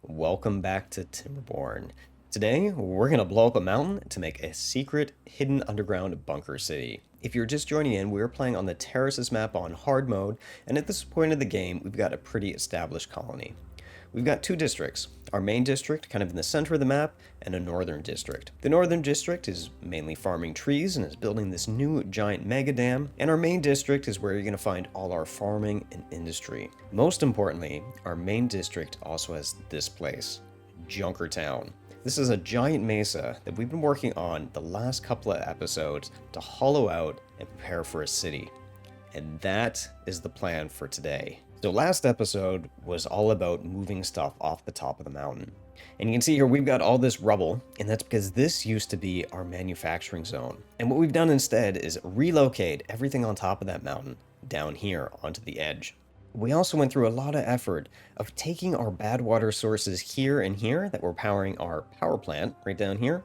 Welcome back to Timberborn. Today, we're going to blow up a mountain to make a secret, hidden underground bunker city. If you're just joining in, we're playing on the terraces map on hard mode, and at this point of the game, we've got a pretty established colony. We've got two districts. Our main district, kind of in the center of the map, and a northern district. The northern district is mainly farming trees and is building this new giant mega dam, and our main district is where you're going to find all our farming and industry. Most importantly, our main district also has this place, Junkertown. This is a giant mesa that we've been working on the last couple of episodes to hollow out and prepare for a city. And that is the plan for today. So last episode was all about moving stuff off the top of the mountain. And you can see here we've got all this rubble, and that's because this used to be our manufacturing zone. And what we've done instead is relocate everything on top of that mountain down here onto the edge. We also went through a lot of effort of taking our bad water sources here and here that were powering our power plant right down here.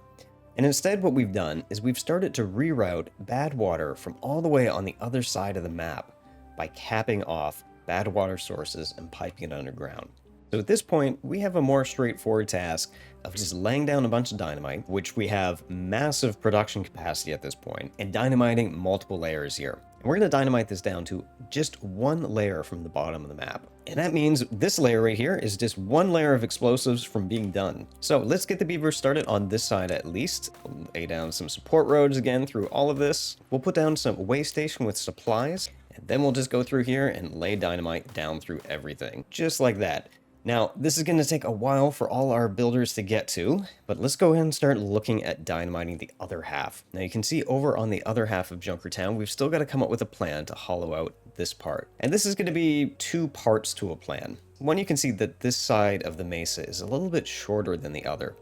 And instead what we've done is we've started to reroute bad water from all the way on the other side of the map by capping off bad water sources and piping it underground. So at this point, we have a more straightforward task of just laying down a bunch of dynamite, which we have massive production capacity at this point, and dynamiting multiple layers here. And we're going to dynamite this down to just one layer from the bottom of the map. And that means this layer right here is just one layer of explosives from being done. So let's get the beavers started on this side at least. We'll lay down some support roads again through all of this. We'll put down some way station with supplies. And then we'll just go through here and lay dynamite down through everything, just like that. Now, this is going to take a while for all our builders to get to, but let's go ahead and start looking at dynamiting the other half. Now, you can see over on the other half of Junkertown, we've still got to come up with a plan to hollow out this part. And this is going to be two parts to a plan. One, you can see that this side of the mesa is a little bit shorter than the other.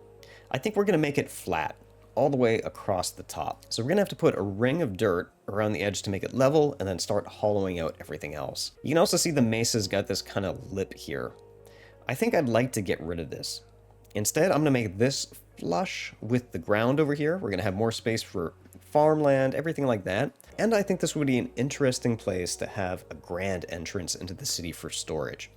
I think we're going to make it flat all the way across the top. So we're gonna have to put a ring of dirt around the edge to make it level and then start hollowing out everything else. You can also see the mesa's got this kind of lip here. I think I'd like to get rid of this. Instead, I'm gonna make this flush with the ground over here. We're gonna have more space for farmland, everything like that. And I think this would be an interesting place to have a grand entrance into the city for storage.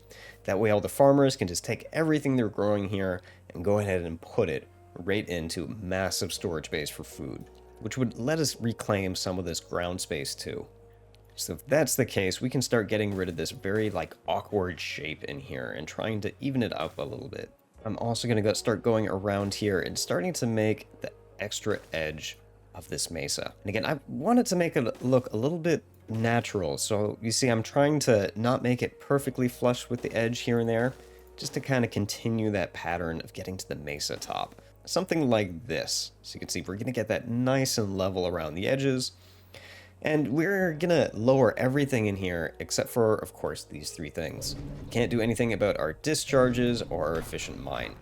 That way all the farmers can just take everything they're growing here and go ahead and put it right into massive storage base for food, which would let us reclaim some of this ground space too. So if that's the case, we can start getting rid of this very awkward shape in here and trying to even it up a little bit. I'm also going to start going around here and starting to make the extra edge of this mesa. And again, I wanted to make it look a little bit natural. So you see, I'm trying to not make it perfectly flush with the edge here and there, just to kind of continue that pattern of getting to the mesa top. Something like this. So you can see we're going to get that nice and level around the edges. And we're going to lower everything in here except for, of course, these three things. Can't do anything about our discharges or our efficient mine.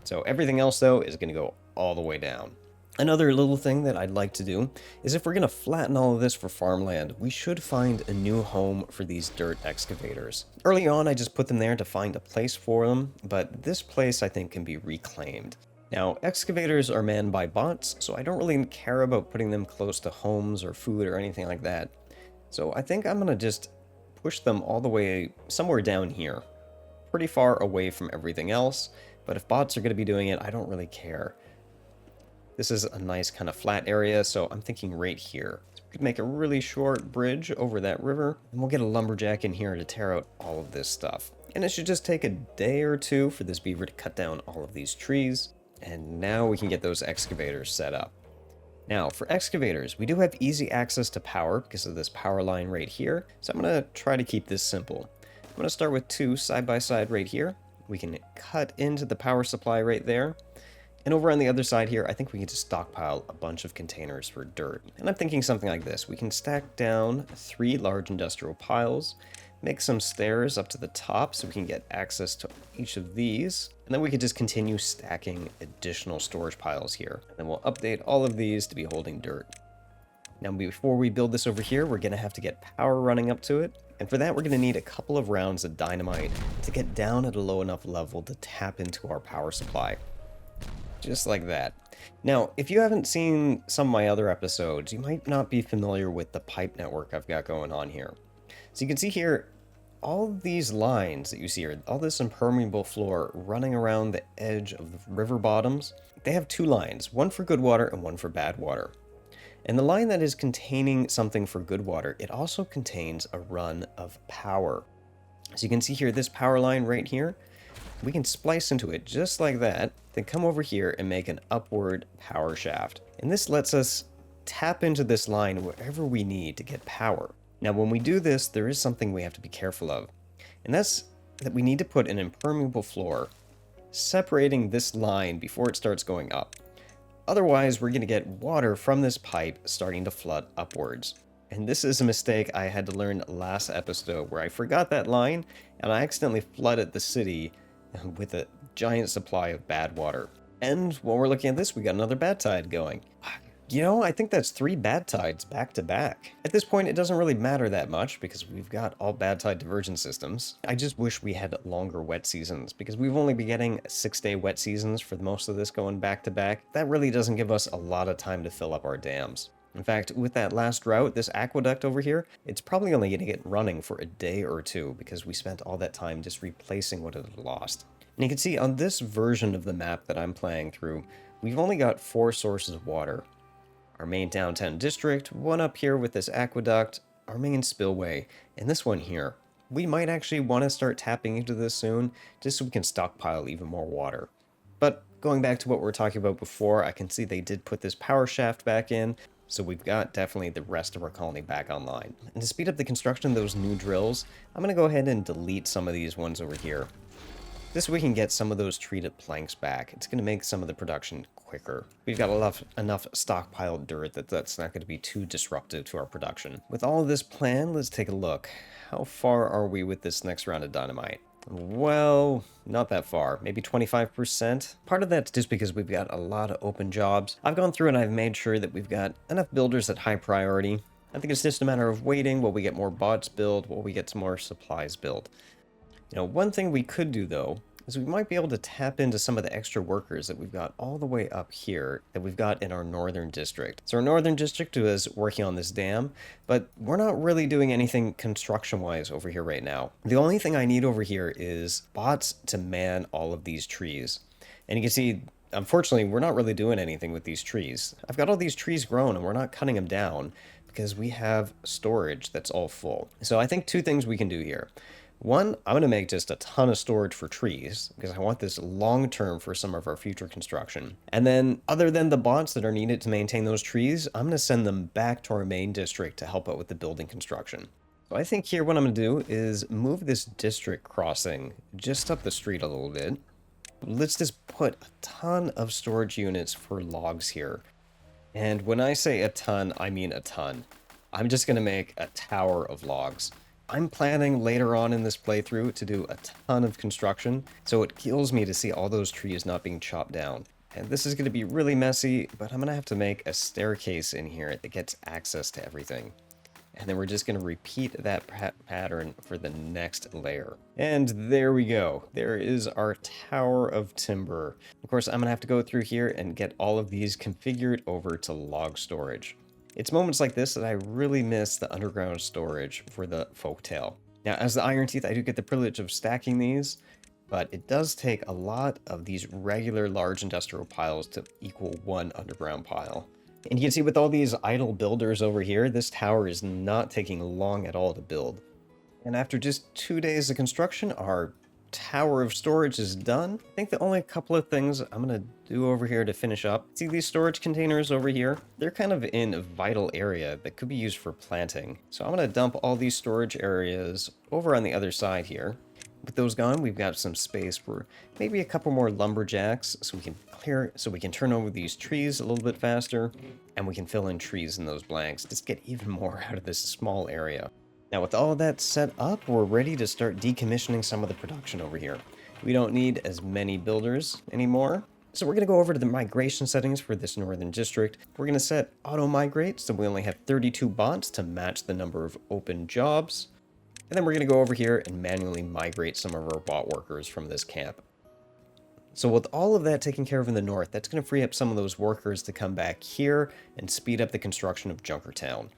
So everything else, though, is going to go all the way down. Another little thing that I'd like to do is if we're going to flatten all of this for farmland, we should find a new home for these dirt excavators. Early on, I just put them there to find a place for them, but this place I think can be reclaimed. Now, excavators are manned by bots, so I don't really care about putting them close to homes or food or anything like that. So I think I'm going to just push them all the way somewhere down here, pretty far away from everything else, but if bots are going to be doing it, I don't really care. This is a nice kind of flat area, so I'm thinking right here. So we could make a really short bridge over that river, and we'll get a lumberjack in here to tear out all of this stuff. And it should just take a day or two for this beaver to cut down all of these trees. And now we can get those excavators set up. Now, for excavators, we do have easy access to power because of this power line right here. So I'm going to try to keep this simple. I'm going to start with two side by side right here. We can cut into the power supply right there. And over on the other side here, I think we can just stockpile a bunch of containers for dirt. And I'm thinking something like this. We can stack down 3 large industrial piles, make some stairs up to the top so we can get access to each of these. And then we could just continue stacking additional storage piles here. And then we'll update all of these to be holding dirt. Now, before we build this over here, we're going to have to get power running up to it. And for that, we're going to need a couple of rounds of dynamite to get down at a low enough level to tap into our power supply. Just like that. Now, if you haven't seen some of my other episodes, you might not be familiar with the pipe network I've got going on here. So you can see here, all these lines that you see here, all this impermeable floor running around the edge of the river bottoms, they have two lines, one for good water and one for bad water. And the line that is containing something for good water, it also contains a run of power. So you can see here, this power line right here, we can splice into it just like that, then come over here and make an upward power shaft. And this lets us tap into this line wherever we need to get power. Now, when we do this, there is something we have to be careful of. And that's that we need to put an impermeable floor separating this line before it starts going up. Otherwise, we're going to get water from this pipe starting to flood upwards. And this is a mistake I had to learn last episode where I forgot that line and I accidentally flooded the city with a giant supply of bad water. And while we're looking at this, we got another bad tide going. You know, I think that's 3 bad tides back to back. At this point, it doesn't really matter that much because we've got all bad tide diversion systems. I just wish we had longer wet seasons because we've only been getting 6-day wet seasons for most of this going back to back. That really doesn't give us a lot of time to fill up our dams. In fact, with that last drought, this aqueduct over here, it's probably only going to get running for a day or two because we spent all that time just replacing what it had lost. And you can see on this version of the map that I'm playing through, we've only got 4 sources of water. Our main downtown district, one up here with this aqueduct, our main spillway, and this one here. We might actually want to start tapping into this soon, just so we can stockpile even more water. But going back to what we were talking about before, I can see they did put this power shaft back in, so we've got definitely the rest of our colony back online. And to speed up the construction of those new drills, I'm going to go ahead and delete some of these ones over here. This way we can get some of those treated planks back. It's going to make some of the production quicker. We've got enough stockpiled dirt that's not going to be too disruptive to our production. With all of this planned, let's take a look. How far are we with this next round of dynamite? Well, not that far, maybe 25%. Part of that's just because we've got a lot of open jobs. I've gone through and I've made sure that we've got enough builders at high priority. I think it's just a matter of waiting while we get more bots built, while we get some more supplies built. You know, one thing we could do though, is we might be able to tap into some of the extra workers that we've got all the way up here that we've got in our northern district. So our northern district is working on this dam, but we're not really doing anything construction-wise over here right now. The only thing I need over here is bots to man all of these trees. And you can see, unfortunately, we're not really doing anything with these trees. I've got all these trees grown and we're not cutting them down because we have storage that's all full. So I think 2 things we can do here. One, I'm going to make just a ton of storage for trees, because I want this long-term for some of our future construction. And then, other than the bots that are needed to maintain those trees, I'm going to send them back to our main district to help out with the building construction. So I think here what I'm going to do is move this district crossing just up the street a little bit. Let's just put a ton of storage units for logs here. And when I say a ton, I mean a ton. I'm just going to make a tower of logs. I'm planning later on in this playthrough to do a ton of construction, so it kills me to see all those trees not being chopped down. And this is going to be really messy, but I'm going to have to make a staircase in here that gets access to everything. And then we're just going to repeat that pattern for the next layer. And there we go. There is our tower of timber. Of course, I'm going to have to go through here and get all of these configured over to log storage. It's moments like this that I really miss the underground storage for the folktale. Now, as the Iron Teeth, I do get the privilege of stacking these, but it does take a lot of these regular large industrial piles to equal 1 underground pile. And you can see with all these idle builders over here, this tower is not taking long at all to build. And after just 2 days of construction, our tower of storage is done. I think the only couple of things I'm going to do over here to finish up. See these storage containers over here? They're kind of in a vital area that could be used for planting. So I'm going to dump all these storage areas over on the other side here. With those gone, we've got some space for maybe a couple more lumberjacks so we can turn over these trees a little bit faster, and we can fill in trees in those blanks. Just get even more out of this small area. Now with all of that set up, we're ready to start decommissioning some of the production over here. We don't need as many builders anymore. So we're going to go over to the migration settings for this northern district. We're going to set auto migrate so we only have 32 bots to match the number of open jobs. And then we're going to go over here and manually migrate some of our bot workers from this camp. So with all of that taken care of in the north, that's going to free up some of those workers to come back here and speed up the construction of Junkertown.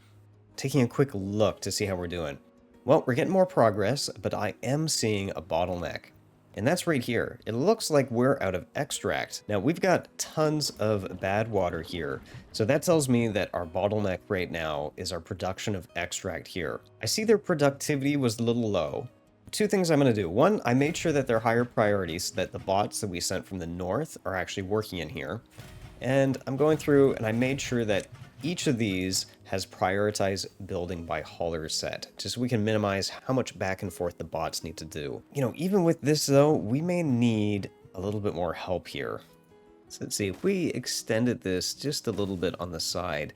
Taking a quick look to see how we're doing. Well, we're getting more progress, but I am seeing a bottleneck. And that's right here. It looks like we're out of extract. Now, we've got tons of bad water here, so that tells me that our bottleneck right now is our production of extract here. I see their productivity was a little low. Two things I'm going to do. One, I made sure that they're higher priorities so that the bots that we sent from the north are actually working in here. And I'm going through and I made sure that each of these has prioritized building by hauler set, just so we can minimize how much back and forth the bots need to do. You know, even with this though, we may need a little bit more help here. So let's see, if we extended this just a little bit on the side,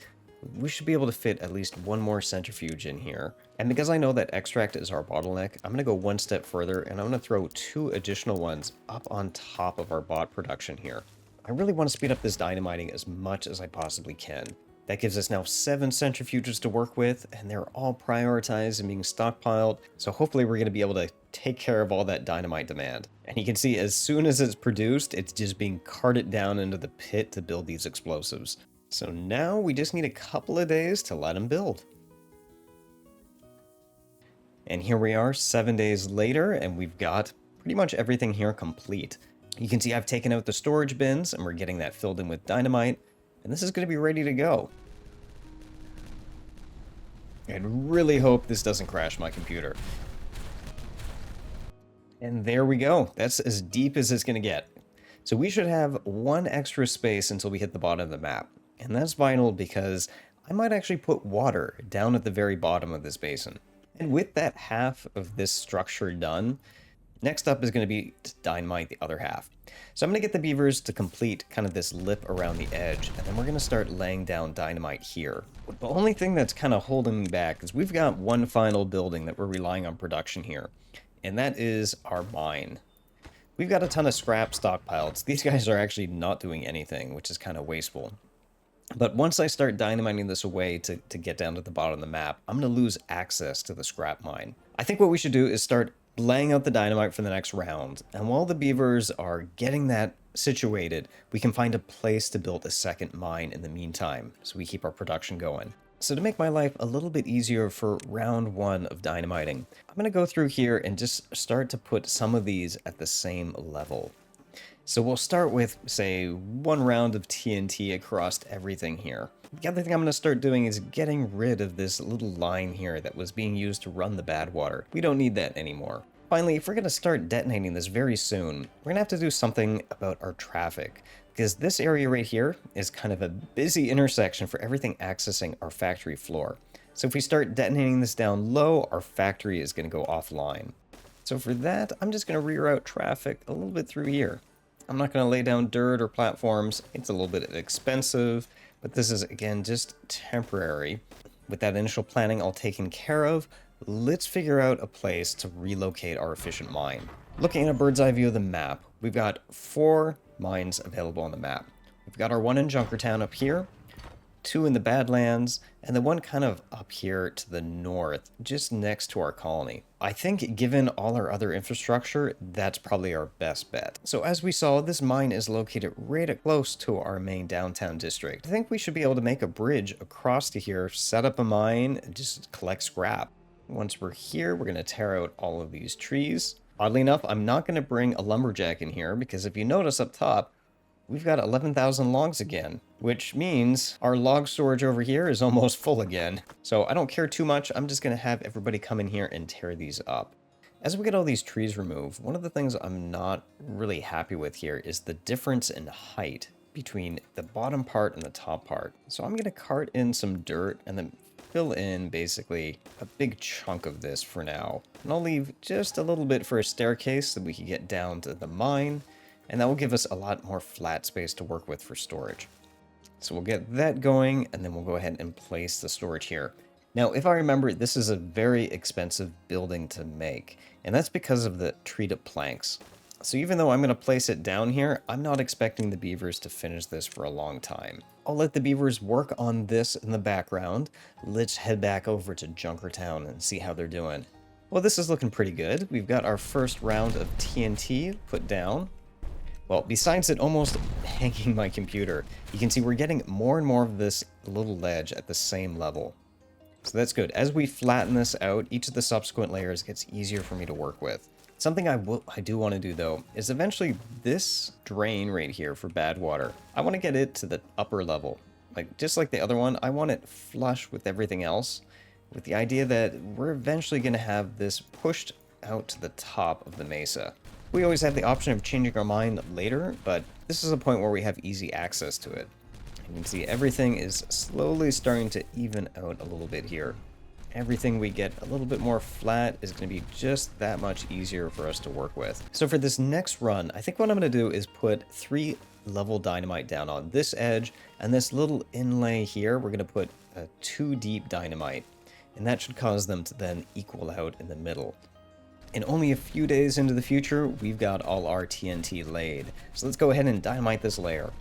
we should be able to fit at least one more centrifuge in here. And because I know that extract is our bottleneck, I'm going to go one step further and I'm going to throw 2 additional ones up on top of our bot production here. I really want to speed up this dynamiting as much as I possibly can. That gives us now 7 centrifuges to work with, and they're all prioritized and being stockpiled, so hopefully we're going to be able to take care of all that dynamite demand. And you can see as soon as it's produced, it's just being carted down into the pit to build these explosives. So now we just need a couple of days to let them build. And here we are 7 days later, and we've got pretty much everything here complete. You can see I've taken out the storage bins, and we're getting that filled in with dynamite. And this is going to be ready to go. I really hope this doesn't crash my computer. And there we go. That's as deep as it's going to get. So we should have 1 extra space until we hit the bottom of the map. And that's vital because I might actually put water down at the very bottom of this basin. And with that half of this structure done, next up is going to be to dynamite the other half. So I'm going to get the beavers to complete kind of this lip around the edge, and then we're going to start laying down dynamite here. The only thing that's kind of holding me back is we've got one final building that we're relying on production here, and that is our mine. We've got a ton of scrap stockpiled. These guys are actually not doing anything, which is kind of wasteful. But once I start dynamiting this away to get down to the bottom of the map, I'm going to lose access to the scrap mine. I think what we should do is start laying out the dynamite for the next round, and while the beavers are getting that situated, we can find a place to build a second mine in the meantime, so we keep our production going. So to make my life a little bit easier for round 1 of dynamiting, I'm going to go through here and just start to put some of these at the same level. So we'll start with, say, 1 round of TNT across everything here. The other thing I'm going to start doing is getting rid of this little line here that was being used to run the bad water. We don't need that anymore. Finally, if we're going to start detonating this very soon, we're going to have to do something about our traffic, because this area right here is kind of a busy intersection for everything accessing our factory floor. So if we start detonating this down low, our factory is going to go offline. So for that, I'm just going to reroute traffic a little bit through here. I'm not going to lay down dirt or platforms. It's a little bit expensive, but this is, again, just temporary. With that initial planning all taken care of, let's figure out a place to relocate our efficient mine. Looking at a bird's eye view of the map, we've got 4 mines available on the map. We've got our one in Junkertown up here, 2 in the Badlands, and the one kind of up here to the north, just next to our colony. I think given all our other infrastructure, that's probably our best bet. So as we saw, this mine is located right close to our main downtown district. I think we should be able to make a bridge across to here, set up a mine, and just collect scrap. Once we're here, we're going to tear out all of these trees. Oddly enough, I'm not going to bring a lumberjack in here because if you notice up top, we've got 11,000 logs again, which means our log storage over here is almost full again. So I don't care too much. I'm just going to have everybody come in here and tear these up. As we get all these trees removed, one of the things I'm not really happy with here is the difference in height between the bottom part and the top part. So I'm going to cart in some dirt and then fill in basically a big chunk of this for now. And I'll leave just a little bit for a staircase so we can get down to the mine, and that will give us a lot more flat space to work with for storage. So we'll get that going, and then we'll go ahead and place the storage here. Now, if I remember, this is a very expensive building to make, and that's because of the treated planks. So even though I'm going to place it down here, I'm not expecting the beavers to finish this for a long time. I'll let the beavers work on this in the background. Let's head back over to Junkertown and see how they're doing. Well, this is looking pretty good. We've got our first round of TNT put down. Well, besides it almost hanging my computer, you can see we're getting more and more of this little ledge at the same level. So that's good. As we flatten this out, each of the subsequent layers gets easier for me to work with. Something I do want to do though is eventually this drain right here for bad water. I want to get it to the upper level. Like just like the other one, I want it flush with everything else, with the idea that we're eventually going to have this pushed out to the top of the mesa. We always have the option of changing our mind later, but this is a point where we have easy access to it. You can see everything is slowly starting to even out a little bit here. Everything we get a little bit more flat is going to be just that much easier for us to work with. So for this next run, I think what I'm going to do is put 3 level dynamite down on this edge, and this little inlay here, we're going to put a 2 deep dynamite, and that should cause them to then equal out in the middle. In only a few days into the future, we've got all our TNT laid. So let's go ahead and dynamite this layer.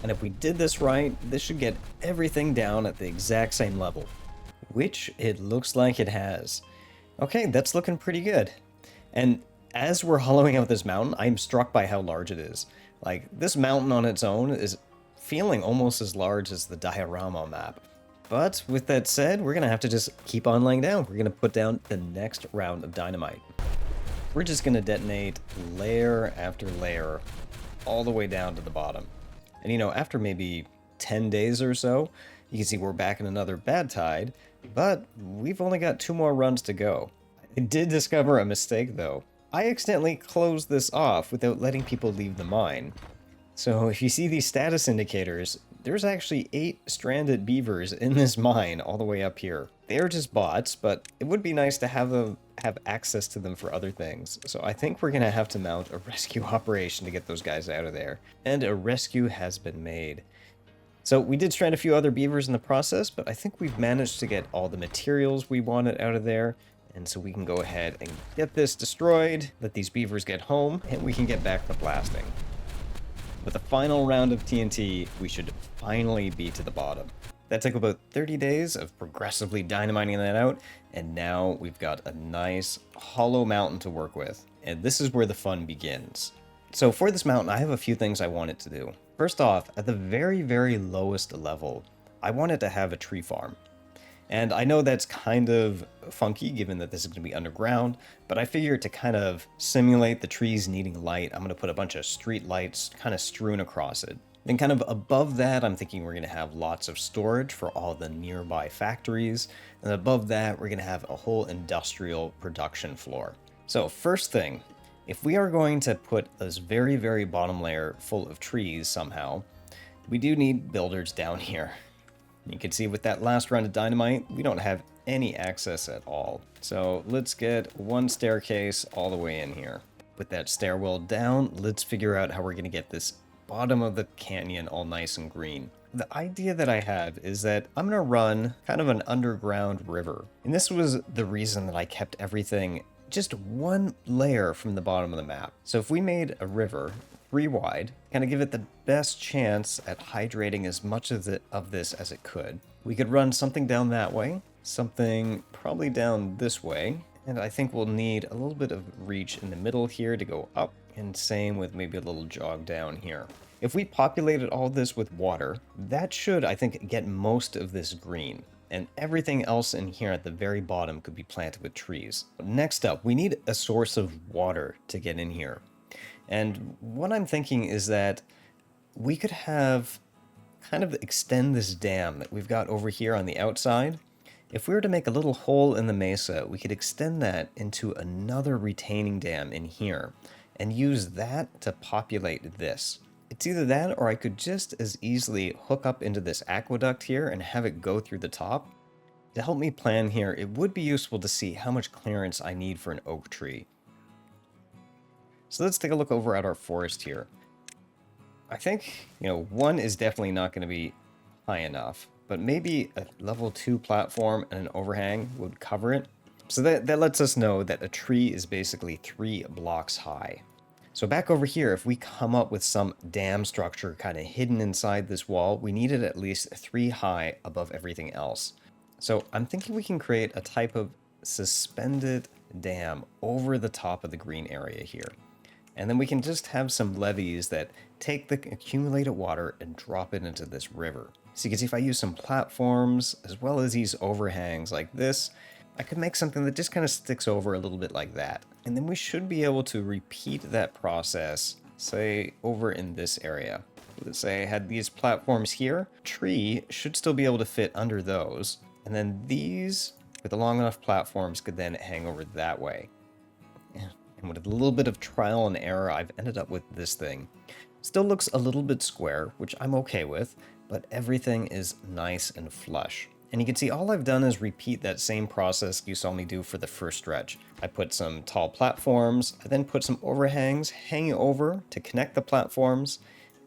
And if we did this right, this should get everything down at the exact same level, which it looks like it has. Okay, that's looking pretty good. And as we're hollowing out this mountain, I'm struck by how large it is. Like, this mountain on its own is feeling almost as large as the diorama map. But with that said, we're going to have to just keep on laying down. We're going to put down the next round of dynamite. We're just going to detonate layer after layer all the way down to the bottom. And you know, after maybe 10 days or so, you can see we're back in another bad tide, but we've only got 2 more runs to go. I did discover a mistake though. I accidentally closed this off without letting people leave the mine. So if you see these status indicators, there's actually 8 stranded beavers in this mine all the way up here. They're just bots, but it would be nice to have access to them for other things. So I think we're gonna have to mount a rescue operation to get those guys out of there. And a rescue has been made. So we did strand a few other beavers in the process, but I think we've managed to get all the materials we wanted out of there. And so we can go ahead and get this destroyed, let these beavers get home, and we can get back to blasting. With the final round of TNT, we should finally be to the bottom. That took about 30 days of progressively dynamiting that out, and now we've got a nice hollow mountain to work with. And this is where the fun begins. So for this mountain, I have a few things I want it to do. First off, at the very, very lowest level, I want it to have a tree farm. And I know that's kind of funky given that this is going to be underground, but I figured to kind of simulate the trees needing light, I'm going to put a bunch of street lights kind of strewn across it. Then kind of above that, I'm thinking we're going to have lots of storage for all the nearby factories. And above that, we're going to have a whole industrial production floor. So first thing, if we are going to put this very, very bottom layer full of trees somehow, we do need builders down here. You can see with that last round of dynamite, we don't have any access at all. So let's get 1 staircase all the way in here. With that stairwell down, let's figure out how we're going to get this bottom of the canyon all nice and green. The idea that I have is that I'm going to run kind of an underground river. And this was the reason that I kept everything just 1 layer from the bottom of the map. So if we made a river 3 wide, kind of give it the best chance at hydrating as much of this as it could. We could run something down that way, something probably down this way, and I think we'll need a little bit of reach in the middle here to go up, and same with maybe a little jog down here. If we populated all this with water, that should, I think, get most of this green. And everything else in here at the very bottom could be planted with trees. Next up, we need a source of water to get in here. And what I'm thinking is that we could have kind of extend this dam that we've got over here on the outside. If we were to make a little hole in the mesa, we could extend that into another retaining dam in here and use that to populate this. It's either that or I could just as easily hook up into this aqueduct here and have it go through the top. To help me plan here, it would be useful to see how much clearance I need for an oak tree. So let's take a look over at our forest here. I think, 1 is definitely not going to be high enough, but maybe a level 2 platform and an overhang would cover it. So that lets us know that a tree is basically 3 blocks high. So back over here, if we come up with some dam structure kind of hidden inside this wall, we need it at least 3 high above everything else. So I'm thinking we can create a type of suspended dam over the top of the green area here. And then we can just have some levees that take the accumulated water and drop it into this river. So you can see if I use some platforms as well as these overhangs like this, I could make something that just kind of sticks over a little bit like that. And then we should be able to repeat that process, say over in this area. Let's say I had these platforms here. Tree should still be able to fit under those. And then these, with the long enough platforms, could then hang over that way. And with a little bit of trial and error, I've ended up with this thing. Still looks a little bit square, which I'm okay with, but everything is nice and flush. And you can see all I've done is repeat that same process you saw me do for the first stretch. I put some tall platforms, I then put some overhangs hanging over to connect the platforms,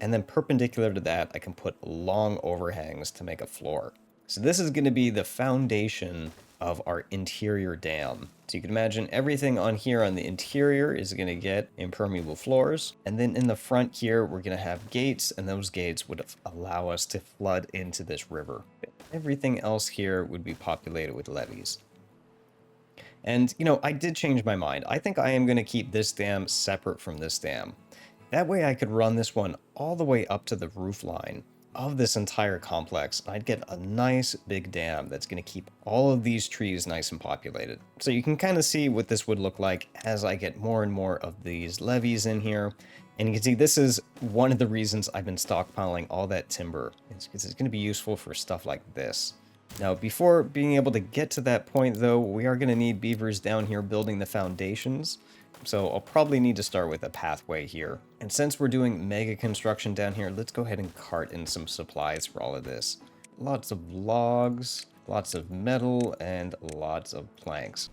and then perpendicular to that, I can put long overhangs to make a floor. So this is going to be the foundation of our interior dam. So you can imagine everything on here on the interior is going to get impermeable floors. And then in the front here, we're going to have gates, and those gates would allow us to flood into this river. Everything else here would be populated with levees. And, you know, I did change my mind. I think I am going to keep this dam separate from this dam. That way I could run this one all the way up to the roof line of this entire complex. I'd get a nice big dam that's going to keep all of these trees nice and populated. So you can kind of see what this would look like as I get more and more of these levees in here. And you can see this is one of the reasons I've been stockpiling all that timber. It's because it's going to be useful for stuff like this. Now, before being able to get to that point, though, we are going to need beavers down here building the foundations. So I'll probably need to start with a pathway here. And since we're doing mega construction down here, let's go ahead and cart in some supplies for all of this. Lots of logs, lots of metal, and lots of planks.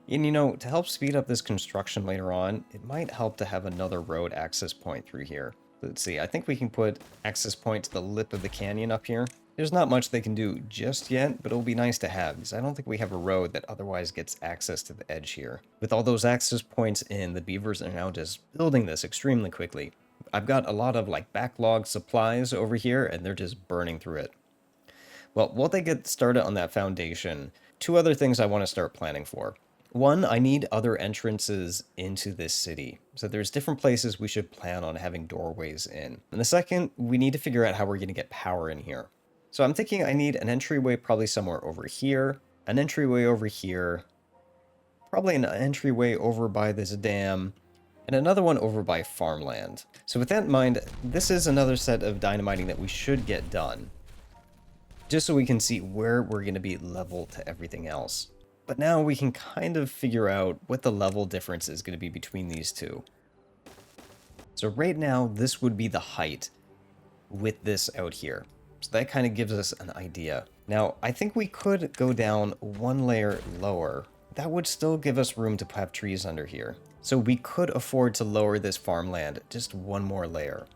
And you know, to help speed up this construction later on, it might help to have another road access point through here. Let's see, I think we can put access point to the lip of the canyon up here. There's not much they can do just yet, but it'll be nice to have, because I don't think we have a road that otherwise gets access to the edge here. With all those access points in, the beavers are now just building this extremely quickly. I've got a lot of like backlog supplies over here, and they're just burning through it. Well, while they get started on that foundation, two other things I want to start planning for. One, I need other entrances into this city. So there's different places we should plan on having doorways in. And the second, we need to figure out how we're going to get power in here. So I'm thinking I need an entryway probably somewhere over here, an entryway over here, probably an entryway over by this dam, and another one over by farmland. So with that in mind, this is another set of dynamiting that we should get done, just so we can see where we're going to be level to everything else. But now we can kind of figure out what the level difference is going to be between these two. So right now, this would be the height with this out here. So that kind of gives us an idea. Now, I think we could go down one layer lower. That would still give us room to have trees under here. So we could afford to lower this farmland just one more layer.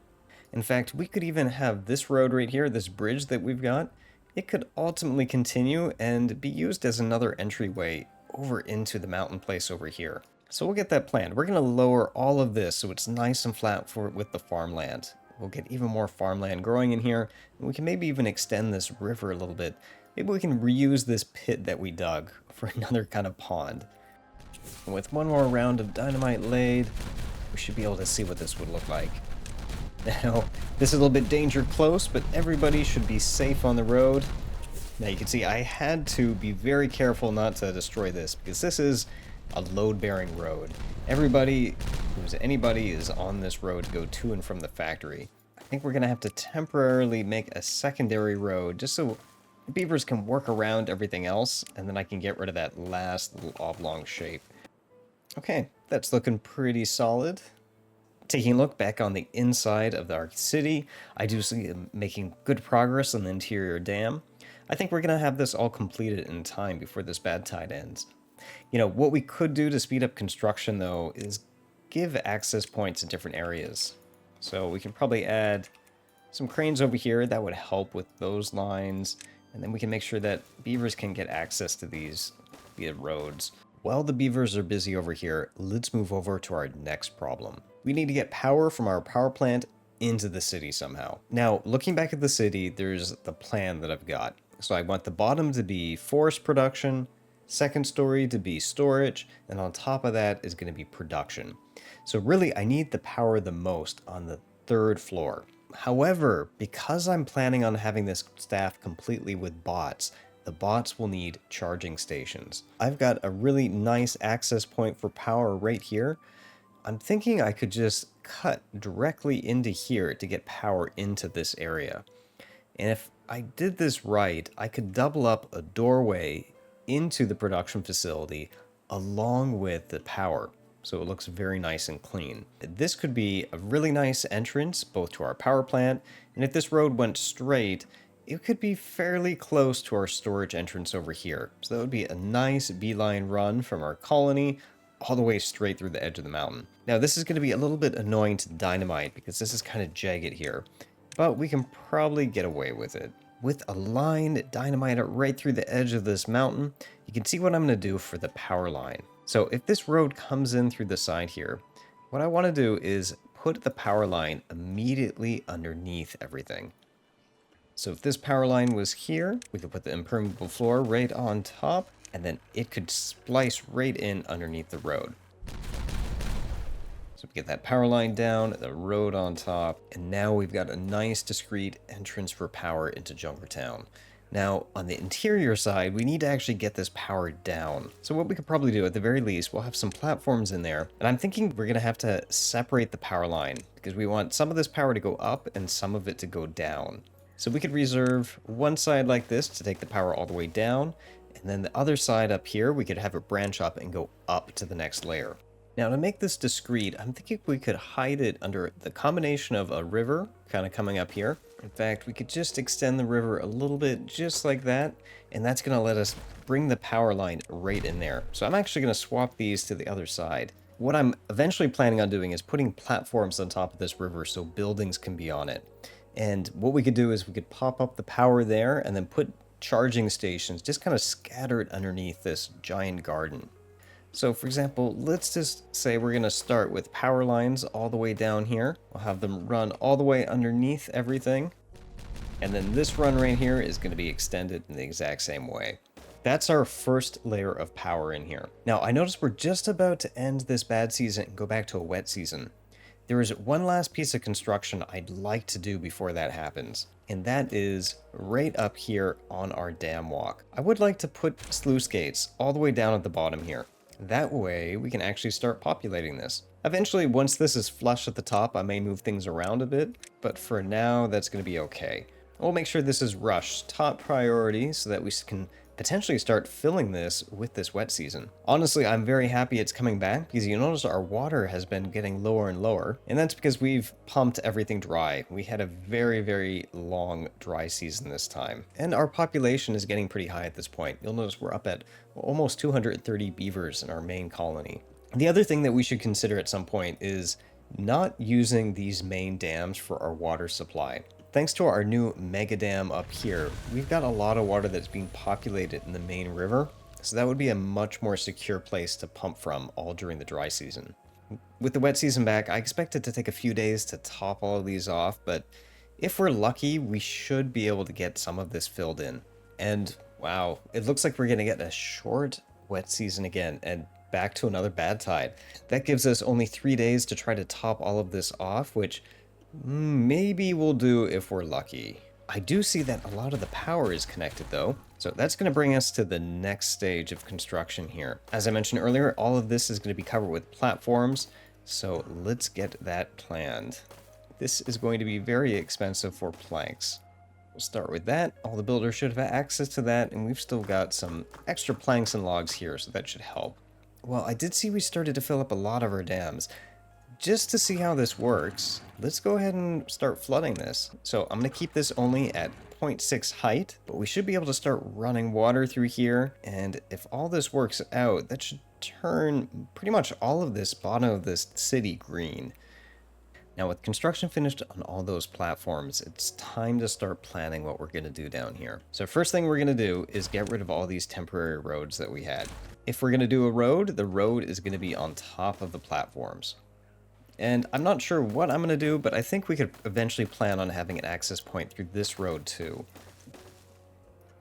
In fact, we could even have this road right here, this bridge that we've got, it could ultimately continue and be used as another entryway over into the mountain place over here. So we'll get that planned. We're going to lower all of this so it's nice and flat with the farmland. We'll get even more farmland growing in here, and we can maybe even extend this river a little bit. Maybe we can reuse this pit that we dug for another kind of pond. And with one more round of dynamite laid, we should be able to see what this would look like. Now, this is a little bit danger close, but everybody should be safe on the road. Now you can see I had to be very careful not to destroy this, because this is a load-bearing road. Anybody is on this road to go to and from the factory. I think we're going to have to temporarily make a secondary road, just so the beavers can work around everything else, and then I can get rid of that last little oblong shape. Okay, that's looking pretty solid. Taking a look back on the inside of our city, I do see making good progress on the interior dam. I think we're going to have this all completed in time before this bad tide ends. You know, what we could do to speed up construction, though, is give access points in different areas. So we can probably add some cranes over here that would help with those lines, and then we can make sure that beavers can get access to these via roads. While the beavers are busy over here, let's move over to our next problem. We need to get power from our power plant into the city somehow. Now, looking back at the city, there's the plan that I've got. So I want the bottom to be forest production, second story to be storage, and on top of that is going to be production. So really, I need the power the most on the third floor. However, because I'm planning on having this staffed completely with bots, the bots will need charging stations. I've got a really nice access point for power right here. I'm thinking I could just cut directly into here to get power into this area. And if I did this right, I could double up a doorway into the production facility along with the power. So it looks very nice and clean. This could be a really nice entrance both to our power plant, and if this road went straight, it could be fairly close to our storage entrance over here. So that would be a nice beeline run from our colony all the way straight through the edge of the mountain. Now this is going to be a little bit annoying to dynamite because this is kind of jagged here, but we can probably get away with it. With a line dynamite right through the edge of this mountain, you can see what I'm going to do for the power line. So if this road comes in through the side here, what I want to do is put the power line immediately underneath everything. So if this power line was here, we could put the impermeable floor right on top, and then it could splice right in underneath the road. So we get that power line down, the road on top, and now we've got a nice discrete entrance for power into Junkertown. Now, on the interior side, we need to actually get this power down. So what we could probably do, at the very least, we'll have some platforms in there. And I'm thinking we're going to have to separate the power line, because we want some of this power to go up and some of it to go down. So we could reserve one side like this to take the power all the way down, and then the other side up here, we could have it branch up and go up to the next layer. Now, to make this discrete, I'm thinking we could hide it under the combination of a river kind of coming up here. In fact, we could just extend the river a little bit just like that, and that's going to let us bring the power line right in there. So I'm actually going to swap these to the other side. What I'm eventually planning on doing is putting platforms on top of this river so buildings can be on it. And what we could do is we could pop up the power there and then put charging stations just kind of scattered underneath this giant garden. So for example, let's just say we're going to start with power lines all the way down here. We'll have them run all the way underneath everything. And then this run right here is going to be extended in the exact same way. That's our first layer of power in here. Now I notice we're just about to end this bad season and go back to a wet season. There is one last piece of construction I'd like to do before that happens, and that is right up here on our dam walk. I would like to put sluice gates all the way down at the bottom here. That way we can actually start populating this. Eventually, once this is flush at the top, I may move things around a bit, but for now that's going to be okay. We'll make sure this is rush top priority so that we can potentially start filling this with this wet season. Honestly, I'm very happy it's coming back because you notice our water has been getting lower and lower, and that's because we've pumped everything dry. We had a very, very long dry season this time, and our population is getting pretty high at this point. You'll notice we're up at almost 230 beavers in our main colony. The other thing that we should consider at some point is not using these main dams for our water supply. Thanks to our new mega dam up here, we've got a lot of water that's being populated in the main river, so that would be a much more secure place to pump from all during the dry season. With the wet season back, I expect it to take a few days to top all of these off, but if we're lucky, we should be able to get some of this filled in. And wow, it looks like we're going to get a short wet season again, and back to another bad tide. That gives us only 3 days to try to top all of this off, which maybe we'll do if we're lucky. I do see that a lot of the power is connected though, so that's going to bring us to the next stage of construction here. As I mentioned earlier, all of this is going to be covered with platforms, so let's get that planned. This is going to be very expensive for planks. We'll start with that. All the builders should have access to that, and we've still got some extra planks and logs here, so that should help. Well, I did see we started to fill up a lot of our dams. Just to see how this works, let's go ahead and start flooding this. So I'm going to keep this only at 0.6 height, but we should be able to start running water through here. And if all this works out, that should turn pretty much all of this bottom of this city green. Now with construction finished on all those platforms, it's time to start planning what we're going to do down here. So first thing we're going to do is get rid of all these temporary roads that we had. If we're going to do a road, the road is going to be on top of the platforms. And I'm not sure what I'm going to do, but I think we could eventually plan on having an access point through this road too.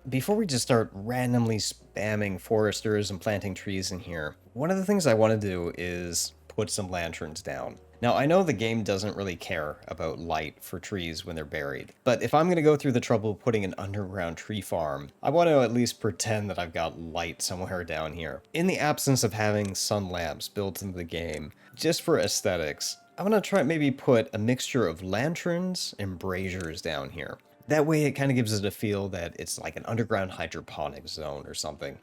Before we just start randomly spamming foresters and planting trees in here, one of the things I want to do is put some lanterns down. Now, I know the game doesn't really care about light for trees when they're buried, but if I'm going to go through the trouble of putting an underground tree farm, I want to at least pretend that I've got light somewhere down here. In the absence of having sun lamps built into the game, just for aesthetics, I'm going to try maybe put a mixture of lanterns and braziers down here. That way it kind of gives it a feel that it's like an underground hydroponic zone or something.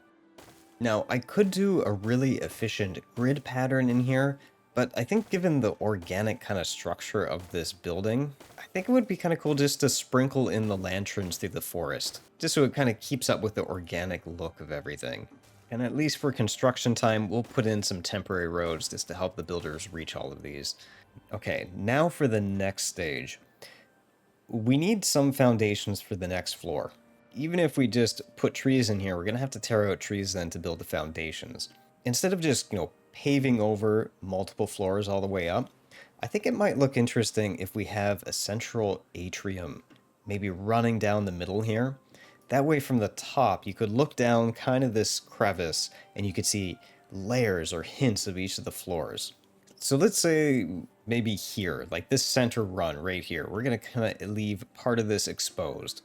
Now, I could do a really efficient grid pattern in here, but I think given the organic kind of structure of this building, I think it would be kind of cool just to sprinkle in the lanterns through the forest, just so it kind of keeps up with the organic look of everything. And at least for construction time, we'll put in some temporary roads just to help the builders reach all of these. Okay, now for the next stage. We need some foundations for the next floor. Even if we just put trees in here, we're going to have to tear out trees then to build the foundations. Instead of just, paving over multiple floors all the way up, I think it might look interesting if we have a central atrium, maybe running down the middle here. That way from the top, you could look down kind of this crevice and you could see layers or hints of each of the floors. So let's say maybe here, like this center run right here, we're going to kind of leave part of this exposed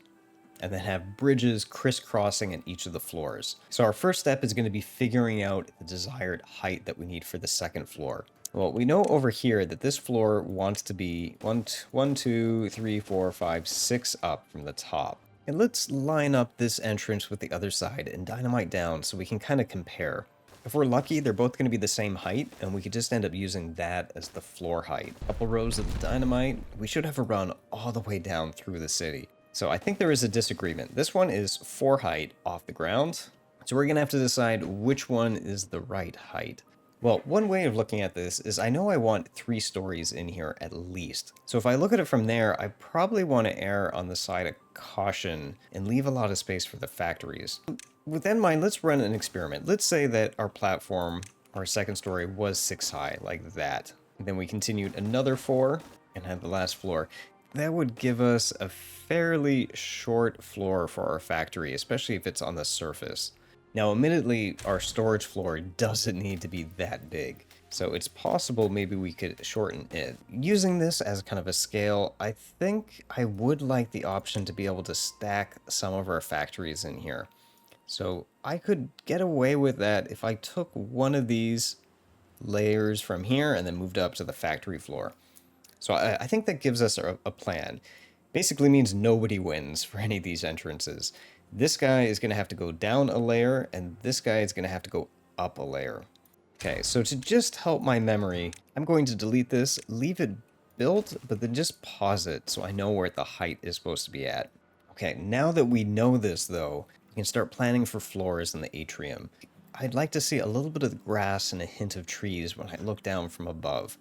and then have bridges crisscrossing in each of the floors. So our first step is going to be figuring out the desired height that we need for the second floor. Well, we know over here that this floor wants to be 1, 2, 3, 4, 5, 6 up from the top. And let's line up this entrance with the other side and dynamite down so we can kind of compare. If we're lucky, they're both going to be the same height, and we could just end up using that as the floor height. A couple rows of the dynamite, we should have a run all the way down through the city. So I think there is a disagreement. This one is 4 height off the ground, so we're going to have to decide which one is the right height. Well, one way of looking at this is I know I want 3 stories in here at least. So if I look at it from there, I probably want to err on the side of caution and leave a lot of space for the factories. With that in mind, let's run an experiment. Let's say that our platform, our second story, was 6 high, like that. And then we continued another 4 and had the last floor. That would give us a fairly short floor for our factory, especially if it's on the surface. Now, admittedly, our storage floor doesn't need to be that big, so it's possible maybe we could shorten it. Using this as kind of a scale, I think I would like the option to be able to stack some of our factories in here. So I could get away with that if I took one of these layers from here and then moved up to the factory floor. So I think that gives us a plan. Basically means nobody wins for any of these entrances. This guy is going to have to go down a layer, and this guy is going to have to go up a layer. Okay, so to just help my memory, I'm going to delete this, leave it built, but then just pause it so I know where the height is supposed to be at. Okay, now that we know this, though, we can start planning for floors in the atrium. I'd like to see a little bit of grass and a hint of trees when I look down from above.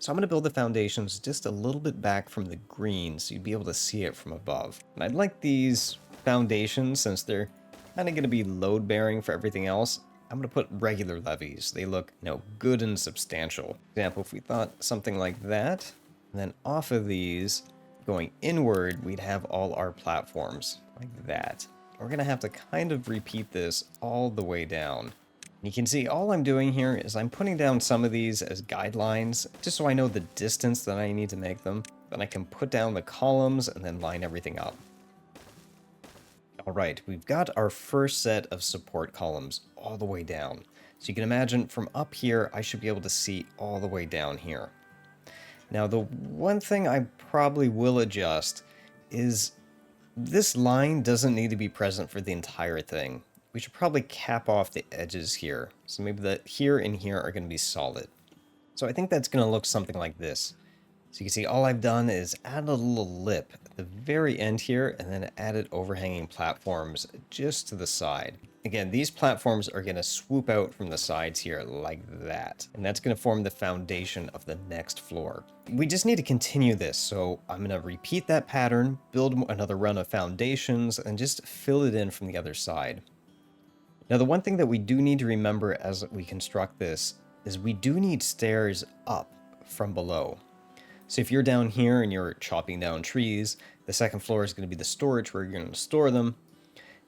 So I'm going to build the foundations just a little bit back from the green so you'd be able to see it from above. And I'd like these foundations, since they're kind of going to be load-bearing for everything else, I'm going to put regular levees. They look, good and substantial. For example, if we thought something like that, and then off of these, going inward, we'd have all our platforms like that. We're going to have to kind of repeat this all the way down. You can see all I'm doing here is I'm putting down some of these as guidelines, just so I know the distance that I need to make them. Then I can put down the columns and then line everything up. Alright, we've got our first set of support columns all the way down. So you can imagine from up here, I should be able to see all the way down here. Now, the one thing I probably will adjust is this line doesn't need to be present for the entire thing. We should probably cap off the edges here. So maybe the here and here are going to be solid. So I think that's going to look something like this. So you can see all I've done is add a little lip at the very end here and then added overhanging platforms just to the side. Again, these platforms are going to swoop out from the sides here like that. And that's going to form the foundation of the next floor. We just need to continue this. So I'm going to repeat that pattern, build another run of foundations, and just fill it in from the other side. Now, the one thing that we do need to remember as we construct this is we do need stairs up from below. So if you're down here and you're chopping down trees, the second floor is going to be the storage where you're going to store them.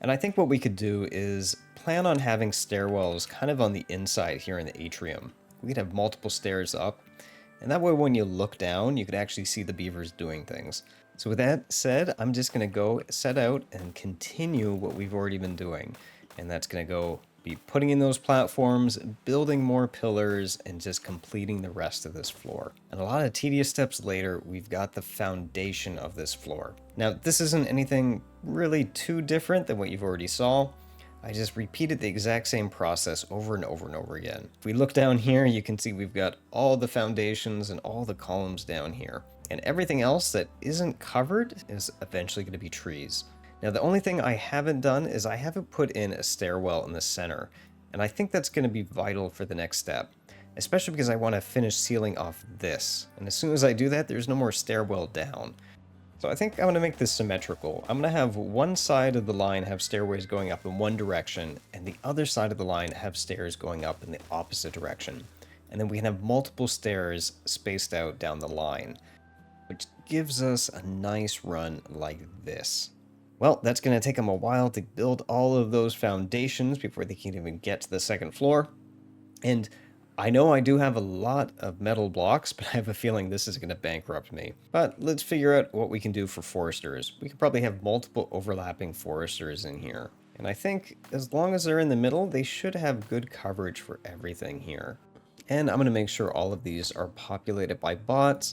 And I think what we could do is plan on having stairwells kind of on the inside here in the atrium. We could have multiple stairs up, and that way when you look down, you could actually see the beavers doing things. So with that said, I'm just going to go set out and continue what we've already been doing. And that's going to go be putting in those platforms, building more pillars, and just completing the rest of this floor. And a lot of tedious steps later, we've got the foundation of this floor. Now, this isn't anything really too different than what you've already saw. I just repeated the exact same process over and over and over again. If we look down here, you can see we've got all the foundations and all the columns down here. And everything else that isn't covered is eventually going to be trees. Now, the only thing I haven't done is I haven't put in a stairwell in the center. And I think that's going to be vital for the next step, especially because I want to finish sealing off this. And as soon as I do that, there's no more stairwell down. So I think I'm going to make this symmetrical. I'm going to have one side of the line have stairways going up in one direction, and the other side of the line have stairs going up in the opposite direction. And then we can have multiple stairs spaced out down the line, which gives us a nice run like this. Well, that's going to take them a while to build all of those foundations before they can even get to the second floor. And I know I do have a lot of metal blocks, but I have a feeling this is going to bankrupt me. But let's figure out what we can do for foresters. We could probably have multiple overlapping foresters in here. And I think as long as they're in the middle, they should have good coverage for everything here. And I'm going to make sure all of these are populated by bots.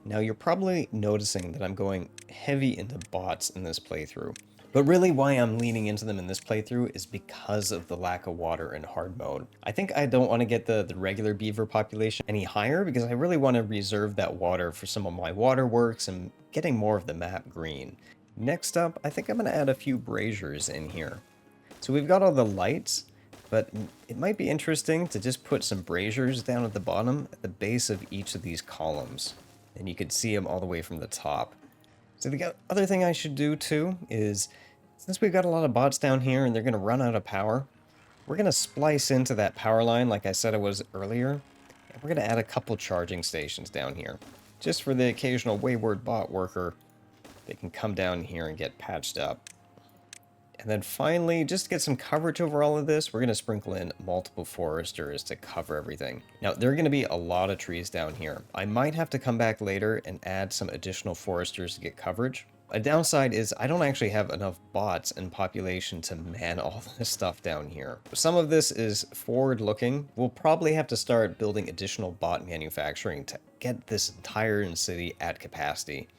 Now you're probably noticing that I'm going heavy into bots in this playthrough. But really why I'm leaning into them in this playthrough is because of the lack of water in hard mode. I think I don't want to get the regular beaver population any higher because I really want to reserve that water for some of my waterworks and getting more of the map green. Next up, I think I'm going to add a few braziers in here. So we've got all the lights, but it might be interesting to just put some braziers down at the bottom at the base of each of these columns. And you could see them all the way from the top. So the other thing I should do too is, since we've got a lot of bots down here and they're going to run out of power, we're going to splice into that power line like I said I was earlier. And we're going to add a couple charging stations down here. Just for the occasional wayward bot worker, they can come down here and get patched up. And then finally, just to get some coverage over all of this, we're going to sprinkle in multiple foresters to cover everything. Now, there are going to be a lot of trees down here. I might have to come back later and add some additional foresters to get coverage. A downside is I don't actually have enough bots and population to man all this stuff down here. Some of this is forward-looking. We'll probably have to start building additional bot manufacturing to get this entire city at capacity.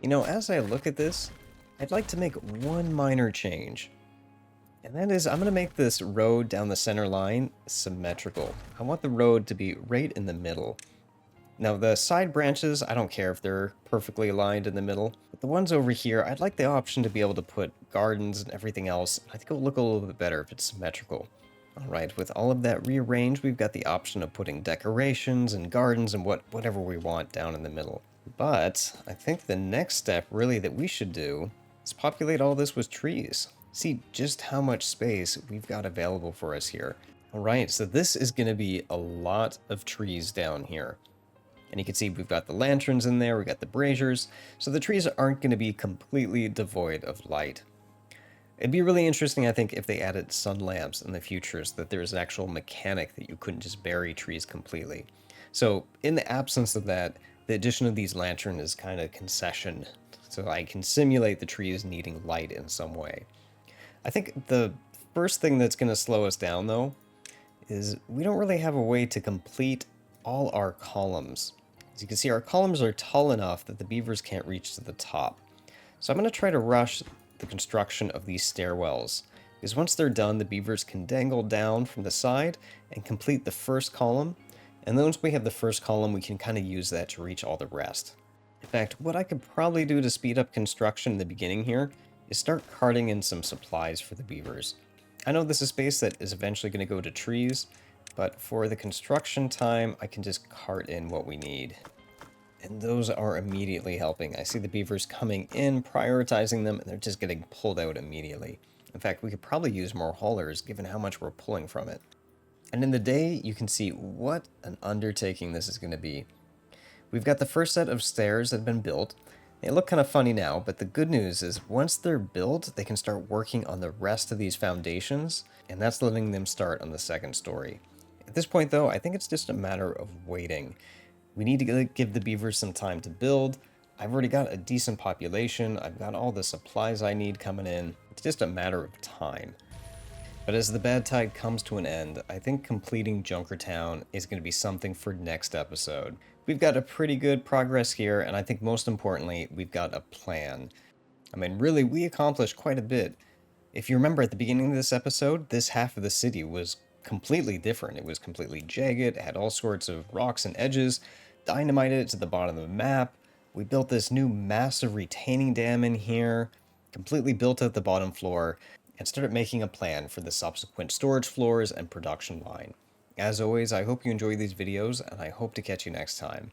You know, as I look at this, I'd like to make one minor change. And that is, I'm going to make this road down the center line symmetrical. I want the road to be right in the middle. Now the side branches, I don't care if they're perfectly aligned in the middle. But the ones over here, I'd like the option to be able to put gardens and everything else. I think it'll look a little bit better if it's symmetrical. Alright, with all of that rearranged, we've got the option of putting decorations and gardens and whatever we want down in the middle. But I think the next step really that we should do is populate all this with trees. See just how much space we've got available for us here. Alright, so this is going to be a lot of trees down here. And you can see we've got the lanterns in there, we've got the braziers, so the trees aren't going to be completely devoid of light. It'd be really interesting, I think, if they added sun lamps in the future so that there's an actual mechanic that you couldn't just bury trees completely. So in the absence of that, the addition of these lanterns is kind of concession, so I can simulate the trees needing light in some way. I think the first thing that's going to slow us down, though, is we don't really have a way to complete all our columns. As you can see, our columns are tall enough that the beavers can't reach to the top. So I'm going to try to rush the construction of these stairwells, because once they're done, the beavers can dangle down from the side and complete the first column. And then once we have the first column, we can kind of use that to reach all the rest. In fact, what I could probably do to speed up construction in the beginning here is start carting in some supplies for the beavers. I know this is space that is eventually going to go to trees, but for the construction time, I can just cart in what we need. And those are immediately helping. I see the beavers coming in, prioritizing them, and they're just getting pulled out immediately. In fact, we could probably use more haulers given how much we're pulling from it. And in the day, you can see what an undertaking this is going to be. We've got the first set of stairs that have been built. They look kind of funny now, but the good news is once they're built, they can start working on the rest of these foundations, and that's letting them start on the second story. At this point, though, I think it's just a matter of waiting. We need to give the beavers some time to build. I've already got a decent population. I've got all the supplies I need coming in. It's just a matter of time. But as the bad tide comes to an end, I think completing Junkertown is going to be something for next episode. We've got a pretty good progress here, and I think most importantly, we've got a plan. I mean, really, we accomplished quite a bit. If you remember at the beginning of this episode, this half of the city was completely different. It was completely jagged, it had all sorts of rocks and edges, dynamited it to the bottom of the map. We built this new massive retaining dam in here, completely built out the bottom floor, and started making a plan for the subsequent storage floors and production line. As always, I hope you enjoy these videos, and I hope to catch you next time.